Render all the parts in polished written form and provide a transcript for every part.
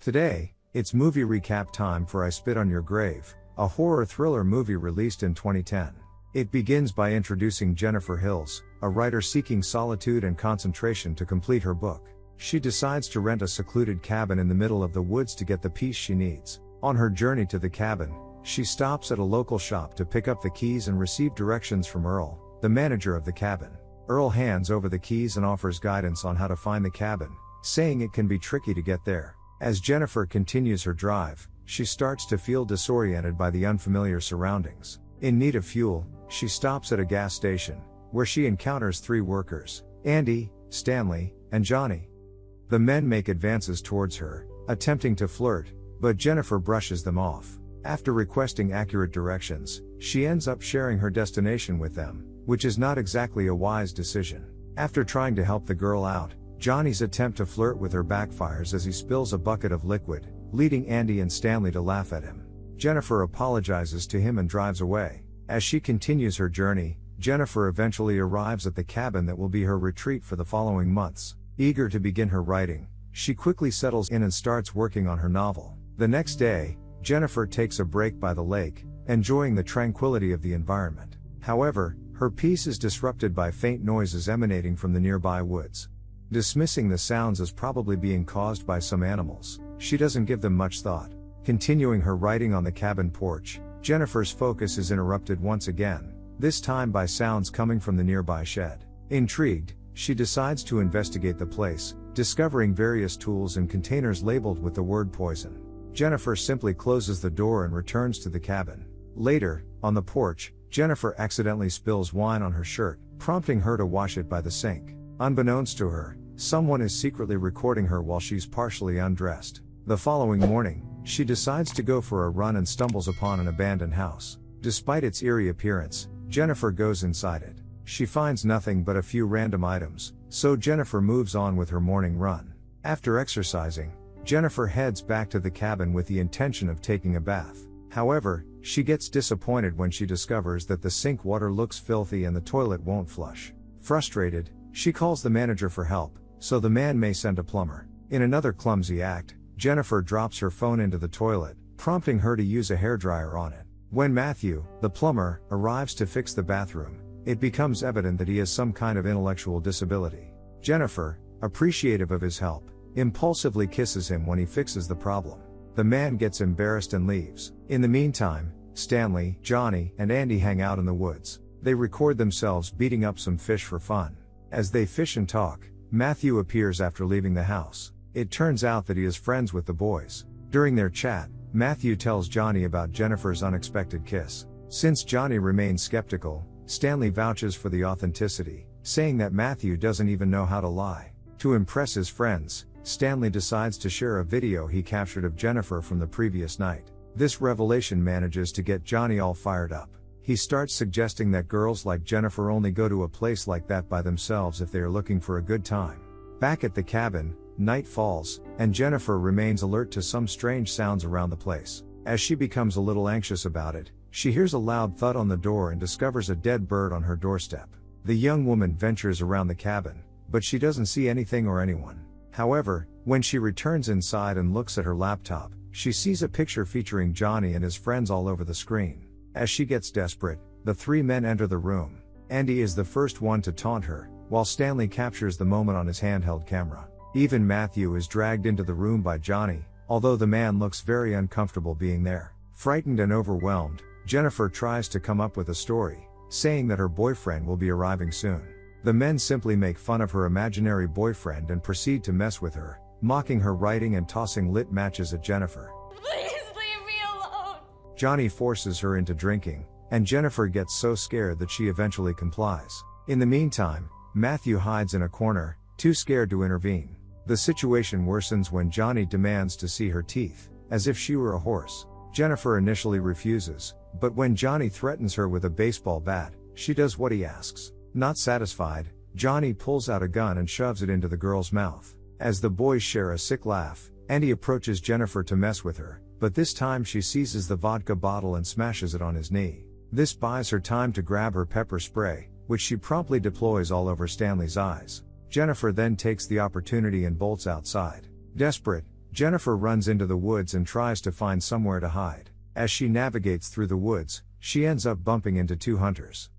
Today, it's movie recap time for I Spit on Your Grave, a horror thriller movie released in 2010. It begins by introducing Jennifer Hills, a writer seeking solitude and concentration to complete her book. She decides to rent a secluded cabin in the middle of the woods to get the peace she needs. On her journey to the cabin, she stops at a local shop to pick up the keys and receive directions from Earl, the manager of the cabin. Earl hands over the keys and offers guidance on how to find the cabin, saying it can be tricky to get there. As Jennifer continues her drive, she starts to feel disoriented by the unfamiliar surroundings. In need of fuel, she stops at a gas station, where she encounters three workers: Andy, Stanley, and Johnny. The men make advances towards her, attempting to flirt, but Jennifer brushes them off. After requesting accurate directions, she ends up sharing her destination with them, which is not exactly a wise decision. After trying to help the girl out, Johnny's attempt to flirt with her backfires as he spills a bucket of liquid, leading Andy and Stanley to laugh at him. Jennifer apologizes to him and drives away. As she continues her journey, Jennifer eventually arrives at the cabin that will be her retreat for the following months. Eager to begin her writing, she quickly settles in and starts working on her novel. The next day, Jennifer takes a break by the lake, enjoying the tranquility of the environment. However, her peace is disrupted by faint noises emanating from the nearby woods. Dismissing the sounds as probably being caused by some animals, she doesn't give them much thought. Continuing her writing on the cabin porch, Jennifer's focus is interrupted once again, this time by sounds coming from the nearby shed. Intrigued, she decides to investigate the place, discovering various tools and containers labeled with the word poison. Jennifer simply closes the door and returns to the cabin. Later, on the porch, Jennifer accidentally spills wine on her shirt, prompting her to wash it by the sink. Unbeknownst to her, someone is secretly recording her while she's partially undressed. The following morning, she decides to go for a run and stumbles upon an abandoned house. Despite its eerie appearance, Jennifer goes inside it. She finds nothing but a few random items, so Jennifer moves on with her morning run. After exercising, Jennifer heads back to the cabin with the intention of taking a bath. However, she gets disappointed when she discovers that the sink water looks filthy and the toilet won't flush. Frustrated, she calls the manager for help, so the man may send a plumber. In another clumsy act, Jennifer drops her phone into the toilet, prompting her to use a hairdryer on it. When Matthew, the plumber, arrives to fix the bathroom, it becomes evident that he has some kind of intellectual disability. Jennifer, appreciative of his help, impulsively kisses him when he fixes the problem. The man gets embarrassed and leaves. In the meantime, Stanley, Johnny, and Andy hang out in the woods. They record themselves beating up some fish for fun. As they fish and talk, Matthew appears after leaving the house. It turns out that he is friends with the boys. During their chat, Matthew tells Johnny about Jennifer's unexpected kiss. Since Johnny remains skeptical, Stanley vouches for the authenticity, saying that Matthew doesn't even know how to lie. To impress his friends, Stanley decides to share a video he captured of Jennifer from the previous night. This revelation manages to get Johnny all fired up. He starts suggesting that girls like Jennifer only go to a place like that by themselves if they are looking for a good time. Back at the cabin, night falls, and Jennifer remains alert to some strange sounds around the place. As she becomes a little anxious about it, she hears a loud thud on the door and discovers a dead bird on her doorstep. The young woman ventures around the cabin, but she doesn't see anything or anyone. However, when she returns inside and looks at her laptop, she sees a picture featuring Johnny and his friends all over the screen. As she gets desperate, the three men enter the room. Andy is the first one to taunt her, while Stanley captures the moment on his handheld camera. Even Matthew is dragged into the room by Johnny, although the man looks very uncomfortable being there. Frightened and overwhelmed, Jennifer tries to come up with a story, saying that her boyfriend will be arriving soon. The men simply make fun of her imaginary boyfriend and proceed to mess with her, mocking her writing and tossing lit matches at Jennifer. Please leave me alone! Johnny forces her into drinking, and Jennifer gets so scared that she eventually complies. In the meantime, Matthew hides in a corner, too scared to intervene. The situation worsens when Johnny demands to see her teeth, as if she were a horse. Jennifer initially refuses, but when Johnny threatens her with a baseball bat, she does what he asks. Not satisfied, Johnny pulls out a gun and shoves it into the girl's mouth. As the boys share a sick laugh, Andy approaches Jennifer to mess with her, but this time she seizes the vodka bottle and smashes it on his knee. This buys her time to grab her pepper spray, which she promptly deploys all over Stanley's eyes. Jennifer then takes the opportunity and bolts outside. Desperate, Jennifer runs into the woods and tries to find somewhere to hide. As she navigates through the woods, she ends up bumping into two hunters.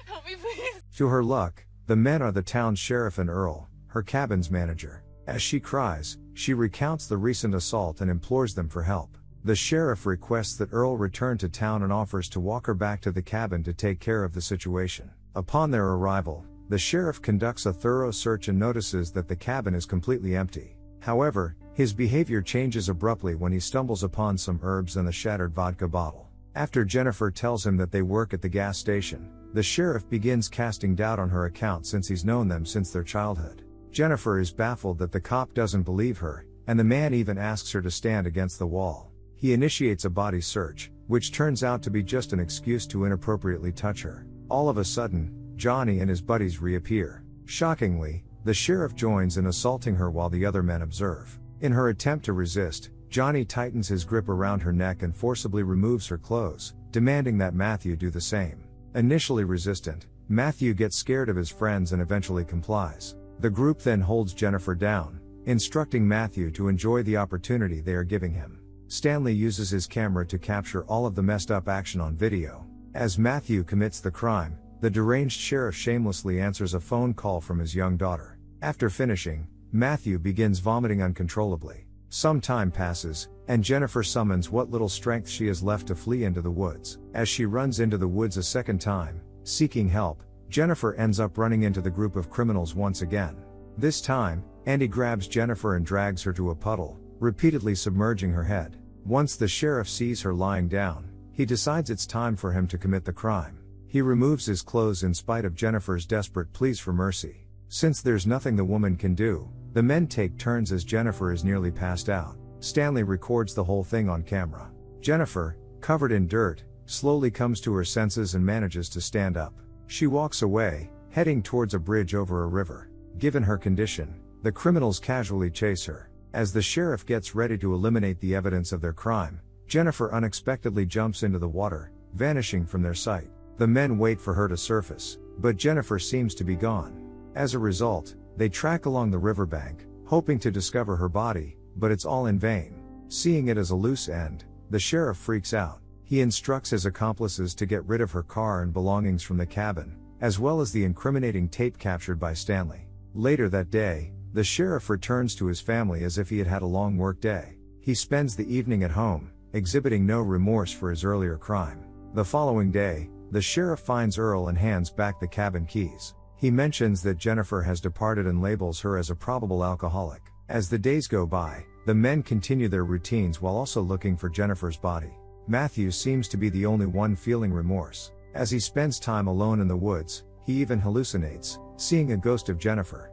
Help me, please. To her luck, the men are the town's sheriff and Earl, her cabin's manager. As she cries, she recounts the recent assault and implores them for help. The sheriff requests that Earl return to town and offers to walk her back to the cabin to take care of the situation. Upon their arrival, the sheriff conducts a thorough search and notices that the cabin is completely empty. However, his behavior changes abruptly when he stumbles upon some herbs and the shattered vodka bottle. After Jennifer tells him that they work at the gas station, the sheriff begins casting doubt on her account since he's known them since their childhood. Jennifer is baffled that the cop doesn't believe her, and the man even asks her to stand against the wall. He initiates a body search, which turns out to be just an excuse to inappropriately touch her. All of a sudden, Johnny and his buddies reappear. Shockingly, the sheriff joins in assaulting her while the other men observe. In her attempt to resist, Johnny tightens his grip around her neck and forcibly removes her clothes, demanding that Matthew do the same. Initially resistant, Matthew gets scared of his friends and eventually complies. The group then holds Jennifer down, instructing Matthew to enjoy the opportunity they are giving him. Stanley uses his camera to capture all of the messed up action on video. As Matthew commits the crime, the deranged sheriff shamelessly answers a phone call from his young daughter. After finishing, Matthew begins vomiting uncontrollably. Some time passes, and Jennifer summons what little strength she has left to flee into the woods. As she runs into the woods a second time, seeking help, Jennifer ends up running into the group of criminals once again. This time, Andy grabs Jennifer and drags her to a puddle, repeatedly submerging her head. Once the sheriff sees her lying down, he decides it's time for him to commit the crime. He removes his clothes in spite of Jennifer's desperate pleas for mercy. Since there's nothing the woman can do, the men take turns as Jennifer is nearly passed out. Stanley records the whole thing on camera. Jennifer, covered in dirt, slowly comes to her senses and manages to stand up. She walks away, heading towards a bridge over a river. Given her condition, the criminals casually chase her. As the sheriff gets ready to eliminate the evidence of their crime, Jennifer unexpectedly jumps into the water, vanishing from their sight. The men wait for her to surface, but Jennifer seems to be gone. As a result, they track along the riverbank, hoping to discover her body, but it's all in vain. Seeing it as a loose end, the sheriff freaks out. He instructs his accomplices to get rid of her car and belongings from the cabin, as well as the incriminating tape captured by Stanley. Later that day, the sheriff returns to his family as if he had had a long work day. He spends the evening at home, exhibiting no remorse for his earlier crime. The following day, the sheriff finds Earl and hands back the cabin keys. He mentions that Jennifer has departed and labels her as a probable alcoholic. As the days go by, the men continue their routines while also looking for Jennifer's body. Matthew seems to be the only one feeling remorse. As he spends time alone in the woods, he even hallucinates, seeing a ghost of Jennifer.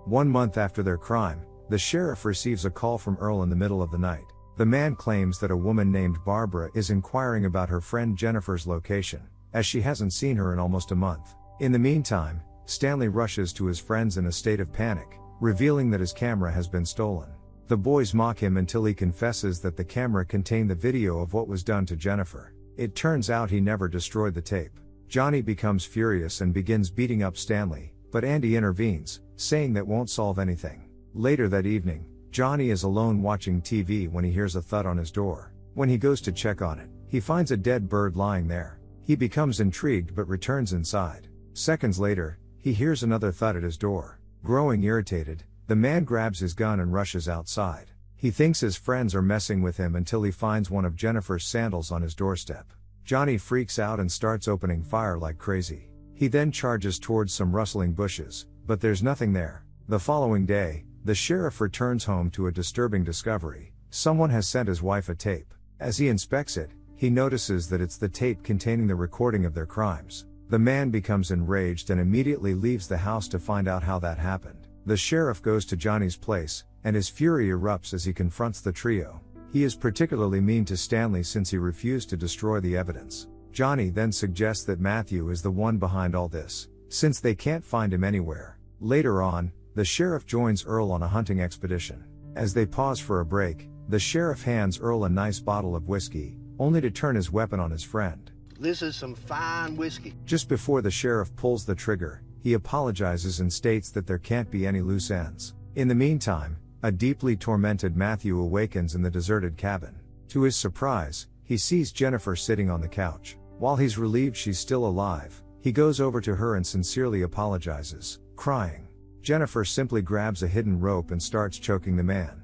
1 month after their crime, the sheriff receives a call from Earl in the middle of the night. The man claims that a woman named Barbara is inquiring about her friend Jennifer's location, as she hasn't seen her in almost a month. In the meantime, Stanley rushes to his friends in a state of panic, revealing that his camera has been stolen. The boys mock him until he confesses that the camera contained the video of what was done to Jennifer. It turns out he never destroyed the tape. Johnny becomes furious and begins beating up Stanley, but Andy intervenes, saying that won't solve anything. Later that evening, Johnny is alone watching TV when he hears a thud on his door. When he goes to check on it, he finds a dead bird lying there. He becomes intrigued but returns inside. Seconds later, he hears another thud at his door. Growing irritated, the man grabs his gun and rushes outside. He thinks his friends are messing with him until he finds one of Jennifer's sandals on his doorstep. Johnny freaks out and starts opening fire like crazy. He then charges towards some rustling bushes, but there's nothing there. The following day, the sheriff returns home to a disturbing discovery. Someone has sent his wife a tape. As he inspects it, he notices that it's the tape containing the recording of their crimes. The man becomes enraged and immediately leaves the house to find out how that happened. The sheriff goes to Johnny's place, and his fury erupts as he confronts the trio. He is particularly mean to Stanley since he refused to destroy the evidence. Johnny then suggests that Matthew is the one behind all this, since they can't find him anywhere. Later on, the sheriff joins Earl on a hunting expedition. As they pause for a break, the sheriff hands Earl a nice bottle of whiskey, only to turn his weapon on his friend. This is some fine whiskey. Just before the sheriff pulls the trigger, he apologizes and states that there can't be any loose ends. In the meantime, a deeply tormented Matthew awakens in the deserted cabin. To his surprise, he sees Jennifer sitting on the couch. While he's relieved she's still alive, he goes over to her and sincerely apologizes, crying. Jennifer simply grabs a hidden rope and starts choking the man.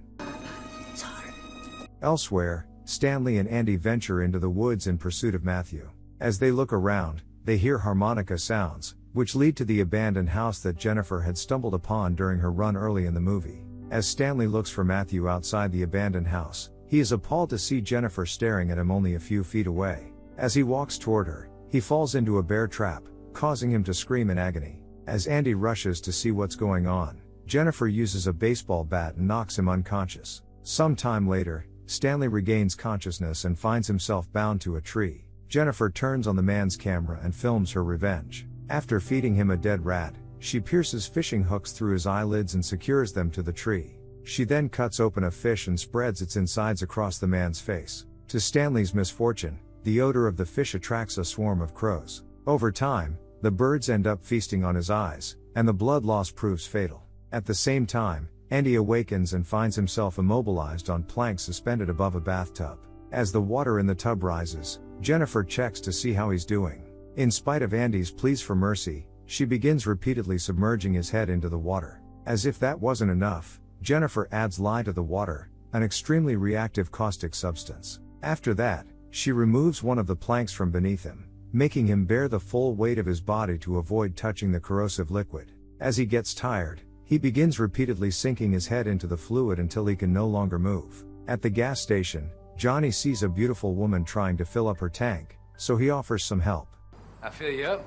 Sorry. Elsewhere, Stanley and Andy venture into the woods in pursuit of Matthew. As they look around, they hear harmonica sounds, which lead to the abandoned house that Jennifer had stumbled upon during her run early in the movie. As Stanley looks for Matthew outside the abandoned house, he is appalled to see Jennifer staring at him only a few feet away. As he walks toward her, he falls into a bear trap, causing him to scream in agony. As Andy rushes to see what's going on, Jennifer uses a baseball bat and knocks him unconscious. Some time later, Stanley regains consciousness and finds himself bound to a tree. Jennifer turns on the man's camera and films her revenge. After feeding him a dead rat, she pierces fishing hooks through his eyelids and secures them to the tree. She then cuts open a fish and spreads its insides across the man's face. To Stanley's misfortune, the odor of the fish attracts a swarm of crows. Over time, the birds end up feasting on his eyes, and the blood loss proves fatal. At the same time, Andy awakens and finds himself immobilized on planks suspended above a bathtub. As the water in the tub rises, Jennifer checks to see how he's doing. In spite of Andy's pleas for mercy, she begins repeatedly submerging his head into the water. As if that wasn't enough, Jennifer adds lye to the water, an extremely reactive caustic substance. After that, she removes one of the planks from beneath him, making him bear the full weight of his body to avoid touching the corrosive liquid. As he gets tired, he begins repeatedly sinking his head into the fluid until he can no longer move. At the gas station, Johnny sees a beautiful woman trying to fill up her tank, so he offers some help. I fill you up.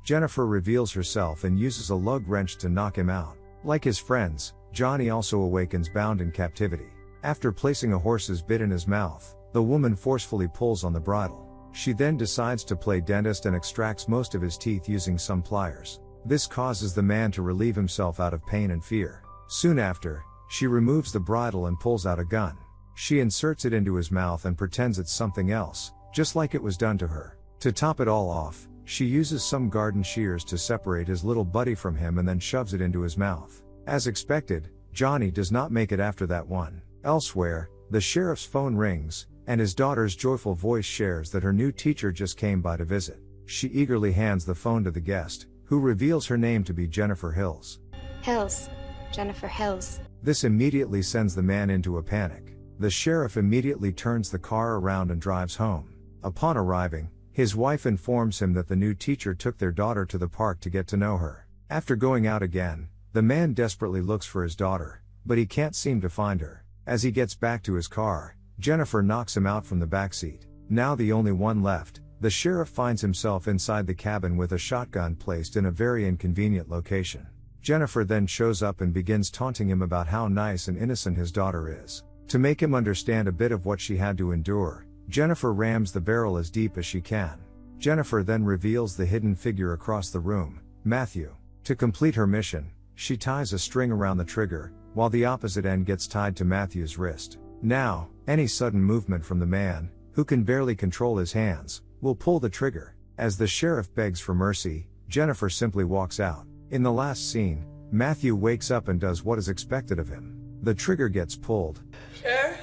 Jennifer reveals herself and uses a lug wrench to knock him out. Like his friends, Johnny also awakens bound in captivity. After placing a horse's bit in his mouth, the woman forcefully pulls on the bridle. She then decides to play dentist and extracts most of his teeth using some pliers. This causes the man to relieve himself out of pain and fear. Soon after, she removes the bridle and pulls out a gun. She inserts it into his mouth and pretends it's something else, just like it was done to her. To top it all off, she uses some garden shears to separate his little buddy from him and then shoves it into his mouth. As expected, Johnny does not make it after that one. Elsewhere, the sheriff's phone rings, and his daughter's joyful voice shares that her new teacher just came by to visit. She eagerly hands the phone to the guest, who reveals her name to be Jennifer Hills. Hills. Jennifer Hills. This immediately sends the man into a panic. The sheriff immediately turns the car around and drives home. Upon arriving, his wife informs him that the new teacher took their daughter to the park to get to know her. After going out again, the man desperately looks for his daughter, but he can't seem to find her. As he gets back to his car, Jennifer knocks him out from the backseat. Now the only one left, the sheriff finds himself inside the cabin with a shotgun placed in a very inconvenient location. Jennifer then shows up and begins taunting him about how nice and innocent his daughter is. To make him understand a bit of what she had to endure, Jennifer rams the barrel as deep as she can. Jennifer then reveals the hidden figure across the room, Matthew. To complete her mission, she ties a string around the trigger, while the opposite end gets tied to Matthew's wrist. Now, any sudden movement from the man, who can barely control his hands, will pull the trigger. As the sheriff begs for mercy, Jennifer simply walks out. In the last scene, Matthew wakes up and does what is expected of him. The trigger gets pulled. Sure.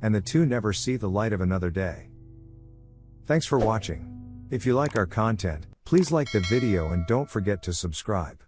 And the two never see the light of another day. Thanks for watching. If you like our content, please like the video and don't forget to subscribe.